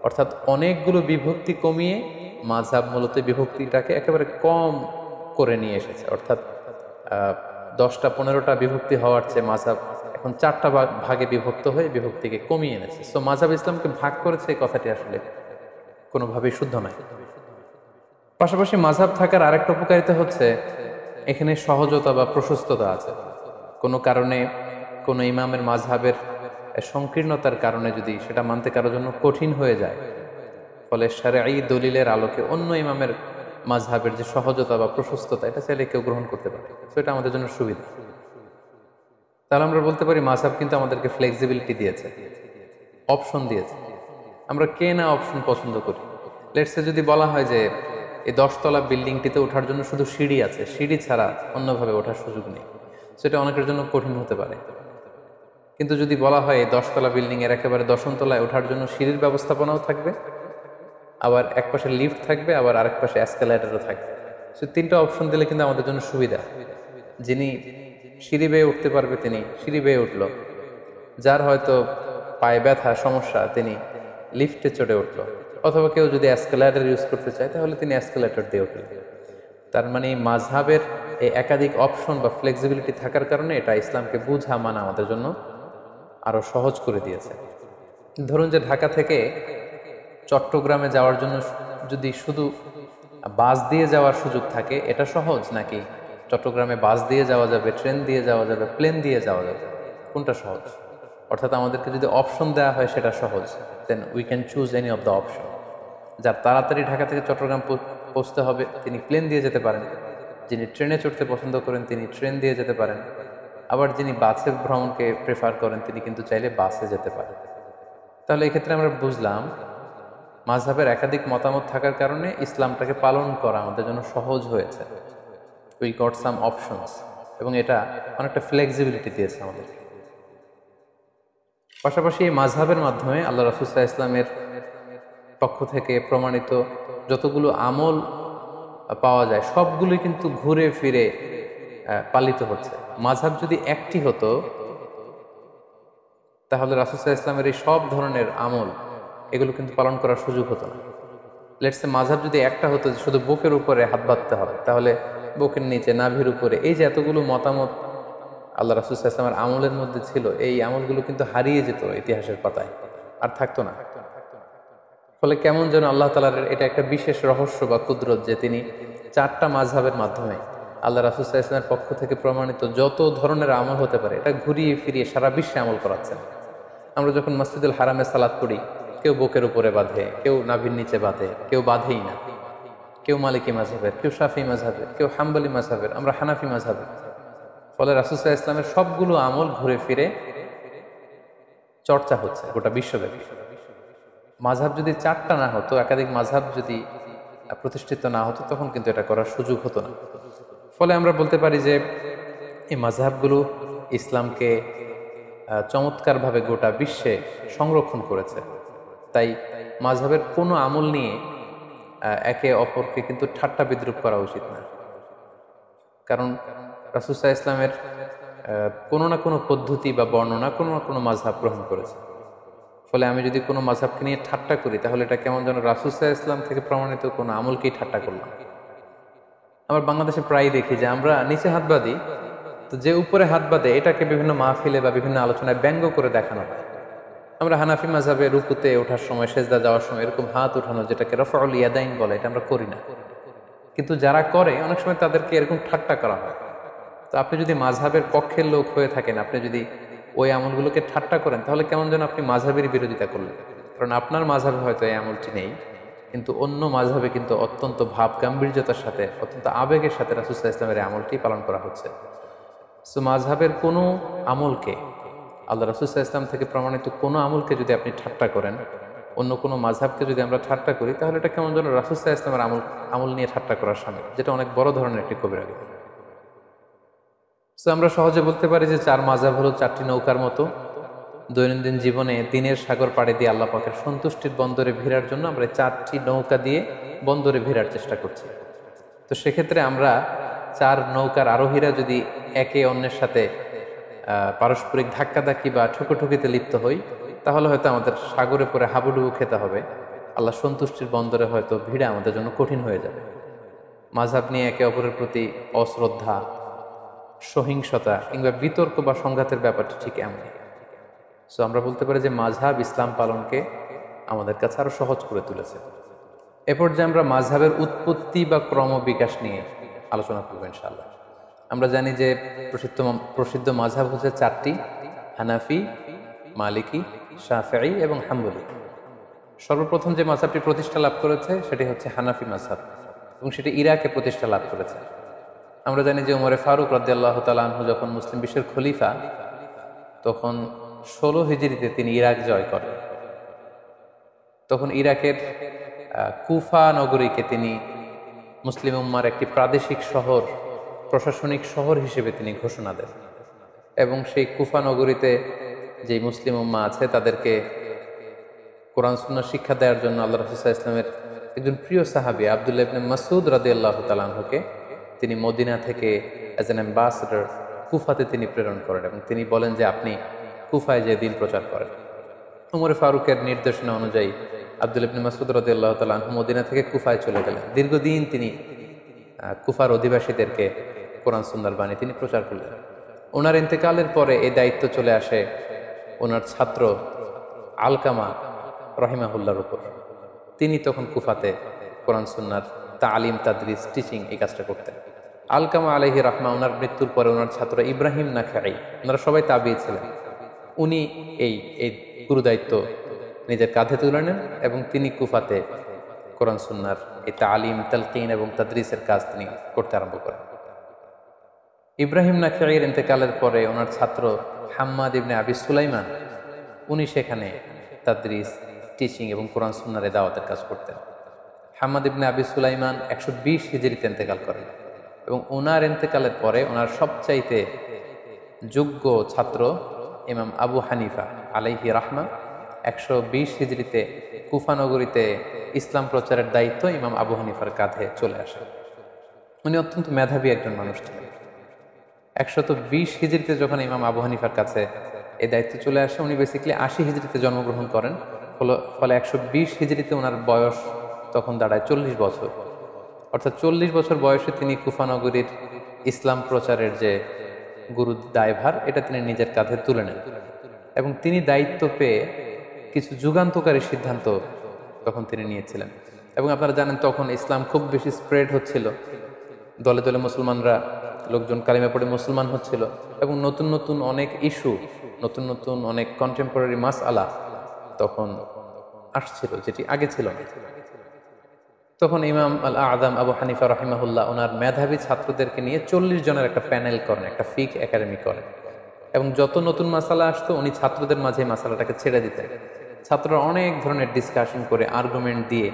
S1: অর্থাৎ অনেকগুলো বিভক্তি কমিয়ে মাযহাব মূলত বিভক্তিটাকে একেবারে কম করে নিয়ে এসেছে। অর্থাৎ 10টা 15টা বিভক্তি হওয়ার চেয়ে মাযহাব এখন 4টা ভাগে বিভক্ত হয়ে বিভক্তিকে কমিয়ে এনেছে। সো মাযহাব ইসলামকে ভাগ করেছে, এই কথাটি আসলে কোনোভাবেই শুদ্ধ নয়। পাশাপাশি মাযহাব থাকার আরেকটা উপকারিতা হচ্ছে এখানে সহজতা বা প্রশস্ততা আছে। কোনো কারণে কোনো ইমামের মাযহাবের সংকীর্ণতার কারণে যদি সেটা মানতে কারোর জন্য কঠিন হয়ে যায়, ফলে শারঈ দলিলের আলোকে অন্য ইমামের মাযহাবের যে সহজতা বা প্রশস্ততা, এটা চাইলে কেউ গ্রহণ করতে পারে। তো এটা আমাদের জন্য সুবিধা। তাহলে আমরা বলতে পারি মাযহাব কিন্তু আমাদেরকে ফ্লেক্সিবিলিটি দিয়েছে, অপশন দিয়েছে। আমরা কে না অপশন পছন্দ করি। লেটসে যদি বলা হয় যে এই 10তলা বিল্ডিংটিতে ওঠার জন্য শুধু সিঁড়ি আছে, সিঁড়ি ছাড়া অন্যভাবে ওঠার সুযোগ নেই, সেটা অনেকের জন্য কঠিন হতে পারে। কিন্তু যদি বলা হয় এই 10তলা বিল্ডিং এর একেবারে 10ম তলায় ওঠার জন্য সিঁড়ির ব্যবস্থাপনাও থাকবে, আবার এক পাশে লিফট থাকবে, আবার আরেক পাশে এসকেলেটরও থাকবে, সো 3টা অপশন দিলে কিন্তু আমাদের জন্য সুবিধা। যিনি সিঁড়ি বেয়ে উঠতে পারবে তিনি সিঁড়ি বেয়ে উঠলো, যার হয়তো পায়ে ব্যথা সমস্যা তিনি লিফটে চড়ে উঠলো, অথবা কেউ যদি এসকেলেটর ইউজ করতে চায় তাহলে তিনি এসকেলেটর দিয়ে উঠলেন। তার মানে মাযহাবের এই একাধিক অপশন বা ফ্লেক্সিবিলিটি থাকার কারণে এটা ইসলামকে বুঝা মানা আমাদের জন্য আরো সহজ করে দিয়েছে। ধরুন যে ঢাকা থেকে চট্টগ্রামে যাওয়ার জন্য যদি শুধু বাস দিয়ে যাওয়ার সুযোগ থাকে, এটা সহজ, নাকি চট্টগ্রামে বাস দিয়ে যাওয়া যাবে, ট্রেন দিয়ে যাওয়া যাবে, প্লেন দিয়ে যাওয়া যাবে, কোনটা সহজ? অর্থাৎ আমাদেরকে যদি অপশন দেওয়া হয় সেটা সহজ, then we can choose any of the option. যার তাড়াতাড়ি ঢাকা থেকে চট্টগ্রাম পৌঁছতে হবে তিনি প্লেন দিয়ে যেতে পারেন, যিনি ট্রেনে চড়তে পছন্দ করেন তিনি ট্রেন দিয়ে যেতে পারেন, আবার যিনি বাসে ভ্রমণকে প্রেফার করেন তিনি কিন্তু চাইলে বাসে যেতে পারেন। তাহলে এক্ষেত্রে আমরা বুঝলাম মাযহাবের একাধিক মতামত থাকার কারণে ইসলামটাকে পালন করা আমাদের জন্য সহজ হয়েছে। উই গট সাম অপশনস, এবং এটা অনেকটা ফ্লেক্সিবিলিটি দিয়েছে আমাদের। পাশাপাশি এই মাযহাবের মাধ্যমে আল্লাহ রাসূল সাল্লাল্লাহু আলাইহি ওয়াসাল্লামের পক্ষ থেকে প্রমাণিত যতগুলো আমল পাওয়া যায় সবগুলোই কিন্তু ঘুরে ফিরে পালিত হচ্ছে। মাযহাব যদি একটি হতো তাহলে রাসূল সাল্লাল্লাহু আলাইহি ওয়াসাল্লামের এই সব ধরনের আমল এগুলো কিন্তু পালন করার সুযোগ হতো না। লেটসে মাযহাব যদি একটা হতো যে শুধু বুকের উপরে হাত বাঁধতে হবে, তাহলে বুকের নিচে নাভির উপরে এই যে এতগুলো মতামত আল্লাহ রাসূল সাল্লাল্লাহু আলাইহি ওয়াসাল্লামের আমলের মধ্যে ছিল, এই আমলগুলো কিন্তু হারিয়ে যেত ইতিহাসের পাতায়, আর থাকতো না। ফলে কেমন যেন আল্লাহ তাআলার এটা একটা বিশেষ রহস্য বা কুদরত যে তিনি 4টা মাযহাবের মাধ্যমে আল্লাহ রাসূল সাল্লাল্লাহু আলাইহি ওয়াসাল্লামের পক্ষ থেকে প্রমাণিত যত ধরনের আমল হতে পারে এটা ঘুরিয়ে ফিরিয়ে সারা বিশ্বে আমল করাচ্ছেন। আমরা যখন মসজিদুল হারামে সালাত পড়ি, কেউ বুকের উপরে বাঁধে, কেউ নাভির নিচে বাঁধে, কেউ বাঁধেই না, কেউ মালিকি মাযহাবের, কেউ শাফিঈ মাযহাবের, কেউ হাম্বলি মাযহাবের, আমরা হানাফি মাযহাবের। ফলে রাসূল সাল্লাল্লাহু আলাইহি ওয়াসাল্লামের সবগুলো আমল ঘুরে ফিরে চর্চা হচ্ছে গোটা বিশ্বব্যাপী। মাযহাব যদি চারটা না হতো, একাধিক মাযহাব যদি প্রতিষ্ঠিত না হতো, তখন কিন্তু এটা করার সুযোগ হতো না। ফলে আমরা বলতে পারি যে এই মাযহাবগুলো ইসলামকে চমৎকারভাবে গোটা বিশ্বে সংরক্ষণ করেছে। তাই মাযহাবের কোনো আমল নিয়ে একে অপরকে কিন্তু ঠাট্টা বিদ্রূপ করা উচিত না। কারণ রাসূল সাল্লাল্লাহু আলাইহি ওয়াসাল্লামের কোনো না কোনো পদ্ধতি বা বর্ণনা কোনো না কোনো মাযহাব গ্রহণ করেছে। ফলে আমি যদি কোনো মাযহাবকে নিয়ে ঠাট্টা করি, তাহলে এটা কেমন যেন রাসূল সাল্লাল্লাহু আলাইহি ওয়াসাল্লাম থেকে প্রমাণিত কোনো আমলকেই ঠাট্টা করলাম। আমরা বাংলাদেশে প্রায় দেখি যে আমরা নিচে হাত বাঁধি, তো যে উপরে হাত বাঁধে এটাকে বিভিন্ন মাহফিলে বা বিভিন্ন আলোচনায় ব্যঙ্গ করে দেখানো হয়। আমরা হানাফি মাযহাবে রুকুতে ওঠার সময়, সেজদা যাওয়ার সময় এরকম হাত উঠানো, যেটাকে রফউল ইয়াদাইন বলে, এটা আমরা করি না। কিন্তু যারা করে অনেক সময় তাদেরকে এরকম ঠাট্টা করা হয়। তো আপনি যদি মাযহাবের পক্ষের লোক হয়ে থাকেন, আপনি যদি ওই আমলগুলোকে ঠাট্টা করেন, তাহলে কেমন যেন আপনি মাযহাবের বিরোধিতা করলেন। কারণ আপনার মাযহাবে হয়তো এই আমলটি নেই, কিন্তু অন্য মাযহাবে কিন্তু অত্যন্ত ভাব গাম্ভীর্যতার সাথে, অত্যন্ত আবেগের সাথে রাসূল সাল্লাল্লাহু আলাইহি ওয়াসাল্লামের এই আমলটি পালন করা হচ্ছে। সো মাযহাবের কোনো আমলকে, আল্লাহ রাসূল সাল্লাল্লাহু আলাইহি ওয়াসাল্লাম থেকে প্রমাণিত কোনো আমলকে যদি আপনি ঠাট্টা করেন, অন্য কোনো মাযহাবকে যদি আমরা ঠাট্টা করি, তাহলে এটা কেমন যেন রাসূল সাল্লাল্লাহু আলাইহি ওয়াসাল্লামের আমল নিয়ে ঠাট্টা করার শামিল, যেটা অনেক বড় ধরনের একটি কবিরা গুনাহ। সো আমরা সহজে বলতে পারি যে চার মাযহাব হলো চারটি নৌকার মতো। দৈনন্দিন জীবনে দিনের সাগর পাড়ি দিয়ে আল্লাহ পাকের সন্তুষ্টির বন্দরে ভিড়ার জন্য আমরা চারটি নৌকা দিয়ে বন্দরে ভিড়ার চেষ্টা করছি। তো সেক্ষেত্রে আমরা চার নৌকার আরোহীরা যদি একে অন্যের সাথে পারস্পরিক ধাক্কাধাক্কি বা ঠুকোঠুকিতে লিপ্ত হই, তাহলে হয়তো আমাদের সাগরে পরে হাবুডুবু খেতে হবে। আল্লাহ সন্তুষ্টির বন্দরে হয়তো ভিড়া আমাদের জন্য কঠিন হয়ে যাবে। মাযহাব নিয়ে একে অপরের প্রতি অশ্রদ্ধা, সহিংসতা কিংবা বিতর্ক বা সংঘাতের ব্যাপারটি ঠিক এমন। সো আমরা বলতে পারি যে মাযহাব ইসলাম পালনকে আমাদের কাছে আরো সহজ করে তুলেছে। এরপর যে আমরা মাযহাবের উৎপত্তি বা ক্রম বিকাশ নিয়ে আলোচনা করবো ইনশাআল্লাহ। আমরা জানি যে প্রসিদ্ধ মাযহাব হচ্ছে চারটি: হানাফি, মালিকি, শাফিঈ এবং হাম্বলি। সর্বপ্রথম যে মাযহাবটি প্রতিষ্ঠা লাভ করেছে সেটি হচ্ছে হানাফি মাযহাব, এবং সেটি ইরাকে প্রতিষ্ঠা লাভ করেছে। আমরা জানি যে উমরে ফারুক রাদিয়াল্লাহু তাআলা আনহু যখন মুসলিম বিশ্বের খলিফা, তখন 16 হিজরিতে তিনি ইরাক জয় করেন। তখন ইরাকের কুফা নগরীকে তিনি মুসলিম উম্মার একটি প্রাদেশিক শহর, প্রশাসনিক শহর হিসেবে তিনি ঘোষণা দেন। এবং সেই কুফা নগরীতে যে মুসলিম উম্মা আছে তাদেরকে কোরআন সুন্নাহ শিক্ষা দেওয়ার জন্য আল্লাহ রাসূল সাল্লাল্লাহু আলাইহি ওয়াসাল্লামের একজন প্রিয় সাহাবী আব্দুল্লাহ ইবনে মাসউদ রাদিয়াল্লাহু তাআলা আনহুকে তিনি মদিনা থেকে অ্যাজ অ্যান অ্যাম্বাসেডর কুফাতে তিনি প্রেরণ করেন, এবং তিনি বলেন যে আপনি কুফায় যে দিন প্রচার করেন। উমর ফারুকের নির্দেশনা অনুযায়ী আব্দুল্লাহ ইবনে মাসউদ রাদিয়াল্লাহু তাআলা আনহু মদিনা থেকে কুফায় চলে গেলেন। দীর্ঘদিন তিনি কুফার অধিবাসীদেরকে কোরআন সুন্নাহর বাণী তিনি প্রচার করলেন। ওনার ইন্তেকালের পরে এই দায়িত্ব চলে আসে ওনার ছাত্র আলকামা রাহিমাহুল্লাহর উপর। তিনি তখন কুফাতে কোরআন সুন্নাহর তালিম, তাদরিস, টিচিং এই কাজটা করতেন। আলকামা আলাইহি রাহমা ওনার মৃত্যুর পরে ওনার ছাত্র ইব্রাহিম নাখাঈ, ওনারা সবাই তাবিঈ ছিলেন, উনি এই গুরু দায়িত্ব নিজের কাঁধে তুলে নেন এবং তিনি কুফাতে কোরআন সুন্নাহর এই তালিম, তালকিন এবং তাদরিসের কাজ তিনি করতে আরম্ভ করেন। ইব্রাহিম নাখাঈর ইন্তেকালের পরে ওনার ছাত্র হাম্মাদ ইবনে আবি সুলাইমান, উনি সেখানে তাদরিস, টিচিং এবং কোরআন সুন্নাহর দাওয়াতের কাজ করতেন। হাম্মাদ ইবনে আবি সুলাইমান 120 হিজরিতে ইন্তেকাল করেন, এবং ওনার ইন্তেকালের পরে ওনার সবচাইতে যোগ্য ছাত্র ইমাম আবু হানিফা আলাইহি রাহমা 120 হিজরিতে কুফা নগরীতে ইসলাম প্রচারের দায়িত্ব ইমাম আবু হানিফার কাঁধে চলে আসে। উনি অত্যন্ত মেধাবী একজন মানুষ ছিলেন। 120 হিজরিতে যখন ইমাম আবু হানিফার কাছে এই দায়িত্ব চলে আসে, উনি বেসিক্যালি 80 হিজরিতে জন্মগ্রহণ করেন। ফলে 120 হিজরিতে ওনার বয়স তখন দাঁড়ায় 40 বছর। অর্থাৎ 40 বছর বয়সে তিনি কুফা নগরীর ইসলাম প্রচারের যে গুরু দায়ভার, এটা তিনি নিজের কাঁধে তুলে নেন, এবং তিনি দায়িত্ব পেয়ে কিছু যুগান্তকারী সিদ্ধান্ত তখন তিনি নিয়েছিলেন। এবং আপনারা জানেন তখন ইসলাম খুব বেশি স্প্রেড হচ্ছিল, দলে দলে মুসলমানরা লোকজন কালিমা পড়ে মুসলমান হচ্ছিল এবং নতুন নতুন অনেক ইস্যু, নতুন নতুন অনেক কন্টেম্পোরারি মাসআলা তখন আসছিল, যেটি আগে ছিল না। তখন ইমাম আল আযম আবু হানিফা রাহিমাহুল্লাহ ওনার মেধাবী ছাত্রদেরকে নিয়ে 40 জনের একটা প্যানেল করেন, একটা ফিক একাডেমি করেন, এবং যত নতুন মাসালা আসতো উনি ছাত্রদের মাঝে মাসালাটাকে ছেড়ে দিতেন। ছাত্ররা অনেক ধরনের ডিসকাশন করে আর্গুমেন্ট দিয়ে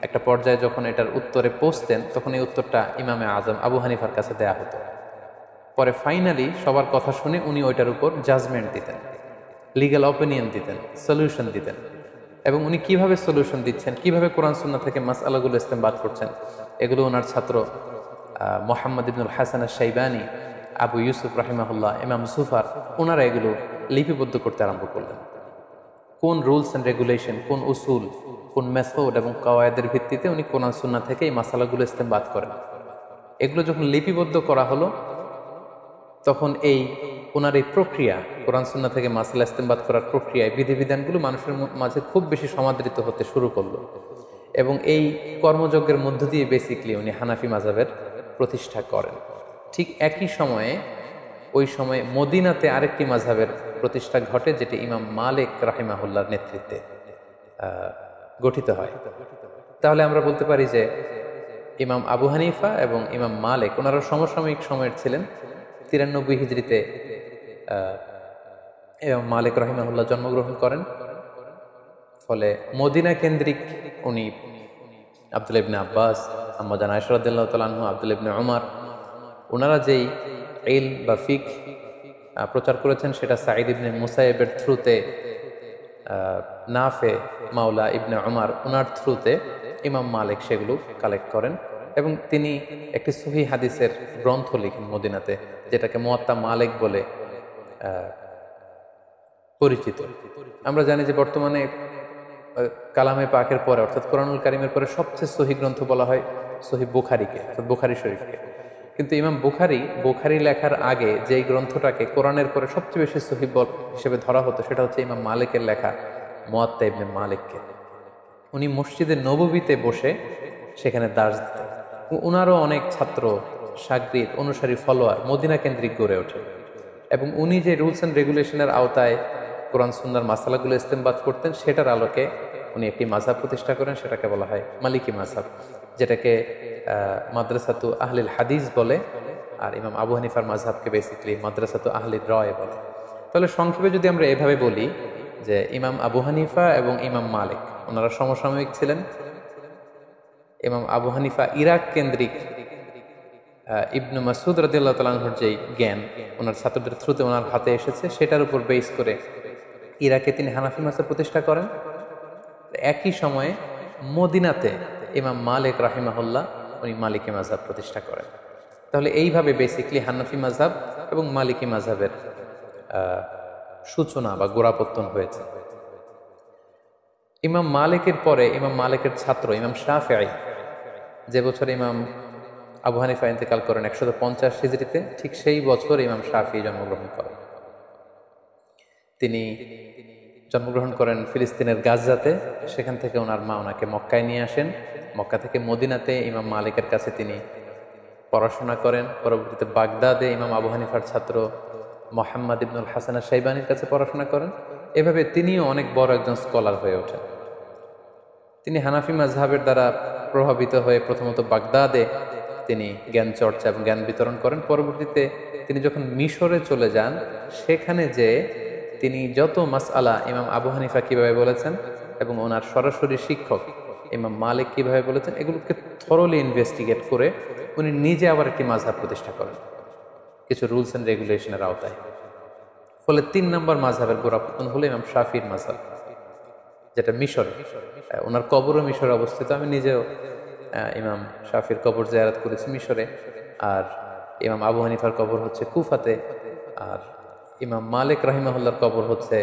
S1: একটা পর্যায়ে যখন এটার উত্তরে পৌঁছতেন তখন এই উত্তরটা ইমামে আজম আবু হানিফার কাছে দেয়া হতো। পরে ফাইনালি সবার কথা শুনে উনি ওইটার উপর জাজমেন্ট দিতেন, লিগ্যাল অপিনিয়ন দিতেন, সলিউশন দিতেন। এবং উনি কিভাবে সলিউশন দিচ্ছেন, কিভাবে কোরআন সুন্নাহ থেকে মাসআলাগুলো ইস্তেমবাদ করছেন, এগুলো ওনার ছাত্র মোহাম্মদ ইবনুল হাসান আশ-শাইবানী, আবু ইউসুফ রাহিমাহুল্লাহ, ইমাম জুফার, ওনারা এগুলো লিপিবদ্ধ করতে আরম্ভ করলেন। কোন রুলস অ্যান্ড রেগুলেশন, কোন উসুল, কোন মেথড এবং কওয়ায়েদের ভিত্তিতে উনি কোরআন সুন্নাহ থেকে এই মাসালাগুলো ইস্তেমবাদ করেন, এগুলো যখন লিপিবদ্ধ করা হলো তখন এই ওনার এই প্রক্রিয়া, কোরআন সুন্নাহ থেকে মাসালা ইস্তেমবাদ করার প্রক্রিয়ায় বিধিবিধানগুলো মানুষের মাঝে খুব বেশি সমাদৃত হতে শুরু করলো। এবং এই কর্মযজ্ঞের মধ্য দিয়ে বেসিকলি উনি হানাফি মাযহাবের প্রতিষ্ঠা করেন। ঠিক একই সময়ে ওই সময়ে মদিনাতে আরেকটি মাযহাবের প্রতিষ্ঠা ঘটে, যেটি ইমাম মালিক রাহিমাহুল্লাহর নেতৃত্বে গঠিত হয়। তাহলে আমরা বলতে পারি যে ইমাম আবু হানিফা এবং ইমাম মালিক ওনারা সমসাময়িক সময়ের ছিলেন। 93 হিজরিতে ইমাম মালিক রাহিমাহুল্লাহ জন্মগ্রহণ করেন। ফলে মদিনা কেন্দ্রিক উনি আব্দুল্লাহ ইবনে আব্বাস, আম্মা জান আয়েশা রাদিয়াল্লাহু তাআলা আনহু, আব্দুল্লাহ ইবনে উমর, ওনারা যেই ইলম বা ফিক প্রচার করেছেন সেটা সাঈদ ইবনে মুসাইয়েবের থ্রুতে, নাফে মাওলা ইবনে উমর ওনার থ্রুতে ইমাম মালিক সেগুলো কালেক্ট করেন এবং তিনি একটি সহিহ হাদিসের গ্রন্থ লিখেন মদিনাতে, যেটাকে মুয়াত্তা মালিক বলে পরিচিত। আমরা জানি যে বর্তমানে কালামে পাকের পরে অর্থাৎ কোরআনুল কারীমের পরে সবচেয়ে সহিহ গ্রন্থ বলা হয় সহিহ বুখারীকে, অর্থাৎ বুখারী শরীফকে। কিন্তু ইমাম বুখারী লেখার আগে যেই গ্রন্থটাকে কোরআনের পরে সবচেয়ে বেশি সহিহ হিসেবে ধরা হতো সেটা হচ্ছে ইমাম মালিকের লেখা মুয়াত্তা ইবনে মালিককে। উনি মসজিদে নববীতে বসে সেখানে দার্স দিতেন। উনারও অনেক ছাত্র, শাগরিদ, অনুসারী, ফলোয়ার মদিনা কেন্দ্রিক গড়ে ওঠে এবং উনি যে রুলস অ্যান্ড রেগুলেশনের আওতায় কোরআন সুন্নাহর মাসালাগুলো ইস্তেমবাদ করতেন সেটার আলোকে উনি একটি মাযহাব প্রতিষ্ঠা করেন, সেটাকে বলা হয় মালিকি মাযহাব, যেটাকে মাদ্রাসাতু আহলিল হাদিস বলে, আর ইমাম আবু হানিফার মাযহাবকে বেসিক্যালি মাদ্রাসাতু আহলির রায় বলে। তাহলে সংক্ষেপে যদি আমরা এভাবে বলি যে ইমাম আবু হানিফা এবং ইমাম মালিক ওনারা সমসাময়িক ছিলেন। ইমাম আবু হানিফা ইরাক কেন্দ্রিক ইবনে মাসউদ রাদিয়াল্লাহু তাআলা আনহুর যেই জ্ঞান ওনার ছাত্রদের থ্রুতে ওনার হাতে এসেছে সেটার উপর বেস করে ইরাকে তিনি হানাফি মাযহাব প্রতিষ্ঠা করেন। একই সময়ে মদিনাতে ইমাম মালিক রাহিমাহুল্লাহ উনি মালিকি মাযহাব প্রতিষ্ঠা করেন। তাহলে এইভাবে বেসিক্যালি হানাফি মাযহাব এবং মালিকি মাযহাবের সূচনা বা গোড়াপত্তন হয়েছে। ইমাম মালিকের পরে ইমাম মালিকের ছাত্র ইমাম শাফিঈ, যে বছর ইমাম আবু হানিফা ইন্তেকাল করেন 150 হিজরিতে, ঠিক সেই বছর ইমাম শাফিঈ জন্মগ্রহণ করেন। তিনি জন্মগ্রহণ করেন ফিলিস্তিনের গাজাতে। সেখান থেকে ওনার মা ওনাকে মক্কায় নিয়ে আসেন। মক্কা থেকে মদিনাতে ইমাম মালিকের কাছে তিনি পড়াশোনা করেন। পরবর্তীতে বাগদাদে ইমাম আবু হানিফার ছাত্র মোহাম্মদ ইবনুল হাসান আশ-শাইবানীর কাছে পড়াশোনা করেন। এভাবে তিনিও অনেক বড় একজন স্কলার হয়ে ওঠেন। তিনি হানাফি মাযহাবের দ্বারা প্রভাবিত হয়ে প্রথমত বাগদাদে তিনি জ্ঞান চর্চা এবং জ্ঞান বিতরণ করেন। পরবর্তীতে তিনি যখন মিশরে চলে যান, সেখানে যে তিনি যত মাসআলা ইমাম আবু হানিফা কিভাবে বলেছেন এবং ওনার সরাসরি শিক্ষক ইমাম মালিক কিভাবে বলেছেন, এগুলোকে থরলি ইনভেস্টিগেট করে উনি নিজে আবার একটি মাযহাব প্রতিষ্ঠা করেন কিছু রুলস অ্যান্ড রেগুলেশনের আওতায়। ফলে 3 নম্বর মাযহাবের গোড়াপত্তন হলো ইমাম শাফির মাযহাব, যেটা মিশরে। ওনার কবরও মিশরে অবস্থিত। আমি নিজেও ইমাম শাফির কবর জিয়ারত করেছি মিশরে। আর ইমাম আবু হানিফার কবর হচ্ছে কুফাতে, আর ইমাম মালিক রাহিমাহুল্লাহর কবর হচ্ছে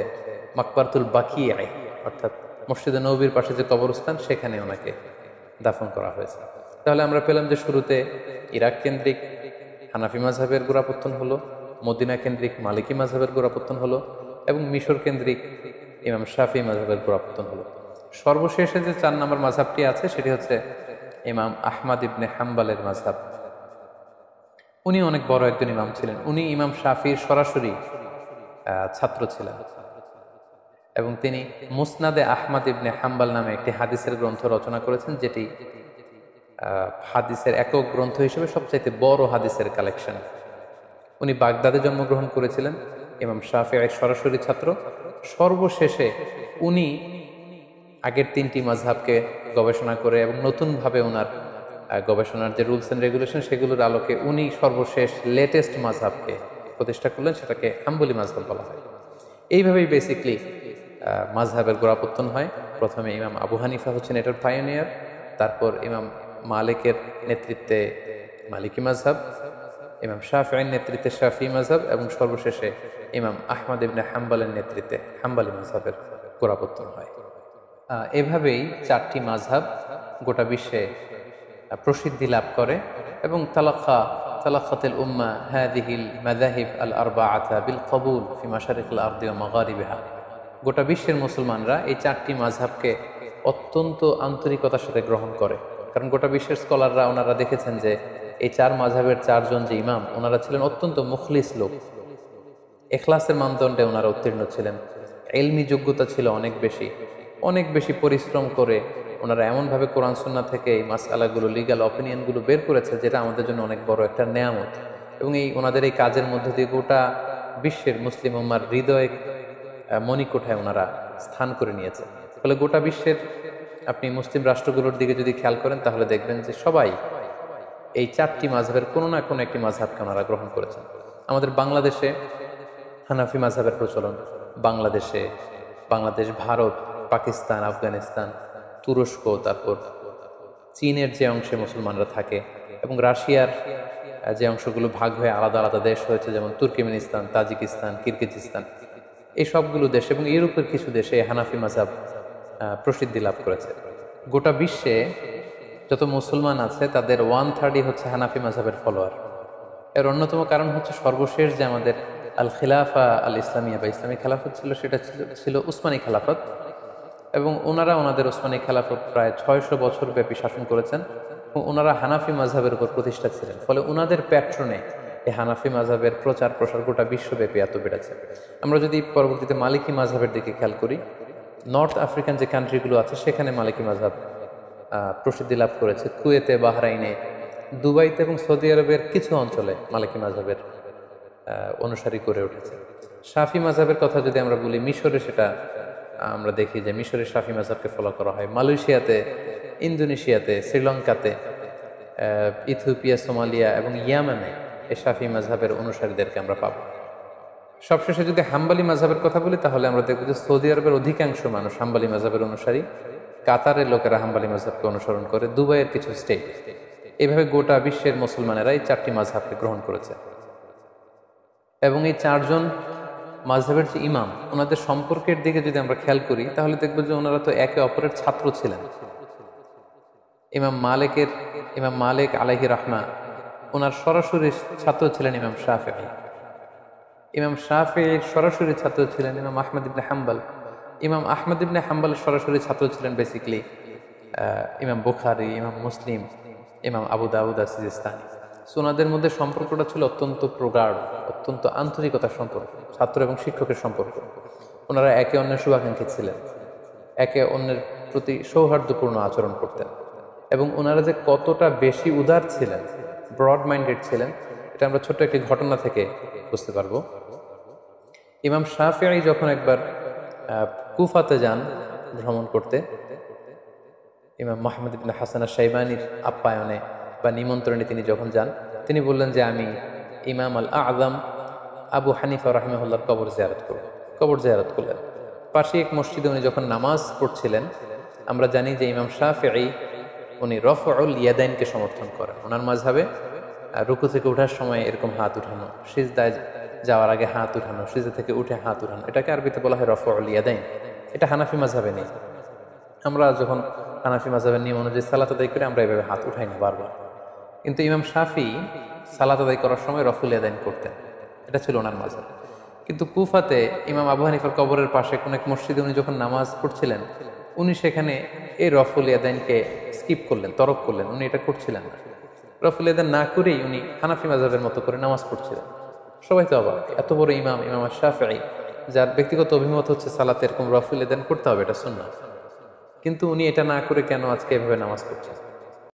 S1: মাকবারতুল বাকিয়া, অর্থাৎ মসজিদে নববীর পাশে যে কবরস্থান সেখানে ওনাকে দাফন করা হয়েছে। তাহলে আমরা পেলাম যে শুরুতে ইরাক কেন্দ্রিক হানাফি মাযহাবের গোড়াপত্তন হলো, মদিনা কেন্দ্রিক মালিকি মাযহাবের গোড়াপত্তন হলো এবং মিশর কেন্দ্রিক ইমাম শাফি মাযহাবের গোড়াপত্তন হলো। সর্বশেষে যে 4 নম্বর মাযহাবটি আছে সেটি হচ্ছে ইমাম আহমদ ইবনে হাম্বলের মাযহাব, উনি অনেক বড় একজন ইমাম ছিলেন। উনি ইমাম শাফির সরাসরি ছাত্র ছিলেন এবং তিনি মুসনাদে আহমদ ইবনে হাম্বাল নামে একটি হাদিসের গ্রন্থ রচনা করেছেন, যেটি হাদিসের একক গ্রন্থ হিসেবে সবচাইতে বড় হাদিসের কালেকশন। উনি বাগদাদে জন্মগ্রহণ করেছিলেন, ইমাম শাফিঈর সরাসরি ছাত্র। সর্বশেষে উনি আগের তিনটি মাযহাবকে গবেষণা করে এবং নতুনভাবে ওনার গবেষণার যে রুলস অ্যান্ড রেগুলেশন সেগুলোর আলোকে উনি সর্বশেষ লেটেস্ট মাযহাবকে প্রতিষ্ঠা করলেন, সেটাকে হাম্বলি মাযহাব বলা হয়। এইভাবেই বেসিকলি মাযহাবের গোড়াপত্তন হয়। প্রথমে ইমাম আবু হানিফা হচ্ছেন এটার পায়োনিয়ার, তারপর ইমাম মালিকের নেতৃত্বে মালিকি মাযহাব, ইমাম শাফিঈর নেতৃত্বে শাফিঈ মাযহাব এবং সর্বশেষে ইমাম আহমদ ইবনে হাম্বলের নেতৃত্বে হাম্বলি মাযহাবের গোড়াপত্তন হয়। এভাবেই চারটি মাযহাব গোটা বিশ্বে প্রসিদ্ধি লাভ করে এবং তালাক্কাতিল উম্মাহ হাযিহিল মাযাহিব আল আরবাআতা বিল কবুল ফি মাশারিকিল আরদি ওয়া মাগারিবিহা। গোটা বিশ্বের মুসলমানরা এই চারটি মাযহাবকে অত্যন্ত আন্তরিকতার সাথে গ্রহণ করে, কারণ গোটা বিশ্বের স্কলাররা ওনারা দেখেছেন যে এই চার মাযহাবের চারজন যে ইমাম, ওনারা ছিলেন অত্যন্ত মুখলিস লোক। ইখলাসের মানদণ্ডে ওনারা উত্তীর্ণ ছিলেন, ইলমি যোগ্যতা ছিল অনেক বেশি পরিশ্রম করে ওনারা এমনভাবে কোরআন সুন্নাহ থেকে এই মাসআলাগুলো, লিগ্যাল অপিনিয়নগুলো বের করেছে, যেটা আমাদের জন্য অনেক বড় একটা নেয়ামত। এবং ওনাদের এই কাজের মধ্য দিয়ে গোটা বিশ্বের মুসলিম উম্মার হৃদয়ে মণিকোঠায় ওনারা স্থান করে নিয়েছে। ফলে গোটা বিশ্বের আপনি মুসলিম রাষ্ট্রগুলোর দিকে যদি খেয়াল করেন তাহলে দেখবেন যে সবাই এই চারটি মাযহাবের কোনো না কোনো একটি মাযহাবকে ওনারা গ্রহণ করেছেন। আমাদের বাংলাদেশে হানাফি মাযহাবের প্রচলন, বাংলাদেশ, ভারত, পাকিস্তান, আফগানিস্তান, তুরস্ক, তারপর চীনের যে অংশে মুসলমানরা থাকে এবং রাশিয়ার যে অংশগুলো ভাগ হয়ে আলাদা আলাদা দেশ হয়েছে, যেমন তুর্কমেনিস্তান, তাজিকিস্তান, কিরগিজস্তান, এই সবগুলো দেশ এবং ইউরোপের কিছু দেশে হানাফি মাযহাব প্রসিদ্ধি লাভ করেছে। গোটা বিশ্বে যত মুসলমান আছে তাদের 1/3 হচ্ছে হানাফি মাযহাবের ফলোয়ার। এর অন্যতম কারণ হচ্ছে সর্বশেষ যে আমাদের আল খিলাফা আল ইসলামিয়া বা ইসলামী খেলাফত ছিল, সেটা ছিল উসমানী খেলাফত এবং ওনারা ওনাদের উসমানী খেলাফত প্রায় 600 বছর ব্যাপী শাসন করেছেন এবং ওনারা হানাফি মাযহাবের উপর প্রতিষ্ঠা ছিলেন। ফলে ওনাদের প্যাট্রনে এই হানাফি মাযহাবের প্রচার প্রসার গোটা বিশ্বব্যাপী এত বেড়েছে। আমরা যদি পরবর্তীতে মালিকি মাযহাবের দিকে খেয়াল করি, নর্থ আফ্রিকান যে কান্ট্রিগুলো আছে সেখানে মালিকি মাযহাব প্রসিদ্ধি লাভ করেছে। কুয়েতে, বাহরাইনে, দুবাইতে এবং সৌদি আরবের কিছু অঞ্চলে মালিকি মাযহাবের অনুসারী করে উঠেছে। শাফি মাযহাবের কথা যদি আমরা বলি, মিশরে সেটা আমরা দেখি যে মিশরের শাফি মাযহাবকে ফলো করা হয়। মালয়েশিয়াতে, ইন্দোনেশিয়াতে, শ্রীলঙ্কাতে, ইথিওপিয়া, সোমালিয়া এবং ইয়ামানে এই শাফি মাযহাবের অনুসারীদেরকে আমরা পাবো। সবশেষে যদি হাম্বলি মাযহাবের কথা বলি তাহলে আমরা দেখব যে সৌদি আরবের অধিকাংশ মানুষ হাম্বলি মাযহাবের অনুসারী, কাতারের লোকেরা হাম্বলি মাযহাবকে অনুসরণ করে, দুবাইয়ের কিছু স্টেট। এইভাবে গোটা বিশ্বের মুসলমানেরা এই চারটি মাযহাবকে গ্রহণ করেছে এবং এই চারজন মাযহাবের যে ইমাম, ওনাদের সম্পর্কের দিকে যদি আমরা খেয়াল করি তাহলে দেখব যে ওনারা তো একে অপরের ছাত্র ছিলেন। ইমাম মালিক আলাইহি রাহমা, ওনার সরাসরি ছাত্র ছিলেন ইমাম শাফিঈ। ইমাম শাফিঈর সরাসরি ছাত্র ছিলেন ইমাম আহমদ ইবনে হাম্বল। ইমাম আহমদ ইবনে হাম্বলের সরাসরি ছাত্র ছিলেন বেসিক্যালি ইমাম বুখারী, ইমাম মুসলিম, ইমাম আবু দাউদ সিজিস্তানি। ওনাদের মধ্যে সম্পর্কটা ছিল অত্যন্ত প্রগাঢ়, অত্যন্ত আন্তরিকতার সম্পর্ক, ছাত্র এবং শিক্ষকের সম্পর্ক। ওনারা একে অন্যের শুভাকাঙ্ক্ষী ছিলেন, একে অন্যের প্রতি সৌহার্দ্যপূর্ণ আচরণ করতেন এবং ওনারা যে কতটা বেশি উদার ছিলেন, ব্রড মাইন্ডেড ছিলেন, এটা আমরা ছোট্ট একটি ঘটনা থেকে বুঝতে পারবো। ইমাম শাফিঈ যখন একবার কুফাতে যান ভ্রমণ করতে, ইমাম মুহাম্মদ ইবনে হাসান আশ-শাইবানির আপ্যায়নে বা নিমন্ত্রণে তিনি যখন যান, তিনি বললেন যে আমি ইমাম আল আযম আবু হানিফা রাহিমাহুল্লাহর কবর জিয়ারত করলেন। পাশে এক মসজিদে উনি যখন নামাজ পড়ছিলেন, আমরা জানি যে ইমাম শাফিঈ উনি রফউল ইয়াদাইনকে সমর্থন করেন। ওনার মাযহাবে রুকু থেকে ওঠার সময় এরকম হাত উঠানো, সিজদায় যাওয়ার আগে হাত উঠানো, সিজদা থেকে উঠে হাত উঠানো, এটাকে আরবিতে বলা হয় রফউল ইয়াদাইন। এটা হানাফি মাযহাবে নেই। আমরা যখন হানাফি মাযহাবের নিয়ম অনুযায়ী সালাত আদায় করি আমরা এভাবে হাত উঠাই না বারবার, কিন্তু ইমাম শাফিঈ সালাত আদায় করার সময় রফউল ইয়াদাইন করতেন, এটা ছিল ওনার মাযহাব। কিন্তু কুফাতে ইমাম আবু হানিফার কবরের পাশে কোন এক মসজিদে উনি যখন নামাজ পড়ছিলেন, উনি সেখানে এই রফউল ইয়াদাইনকে স্কিপ করলেন, তরক করলেন, উনি এটা করছিলেন না। রফুল এদান না করেই উনি হানাফি মাযহাবের মতো করে নামাজ পড়ছিলেন। সবাই তো অবাক, এত বড় ইমাম, ইমাম শাফিঈ, যার ব্যক্তিগত অভিমত হচ্ছে সালাতে এরকম রফুল এদান করতে হবে, এটা সুন্নাহ, কিন্তু উনি এটা না করে কেন আজকে এভাবে নামাজ পড়ছেন?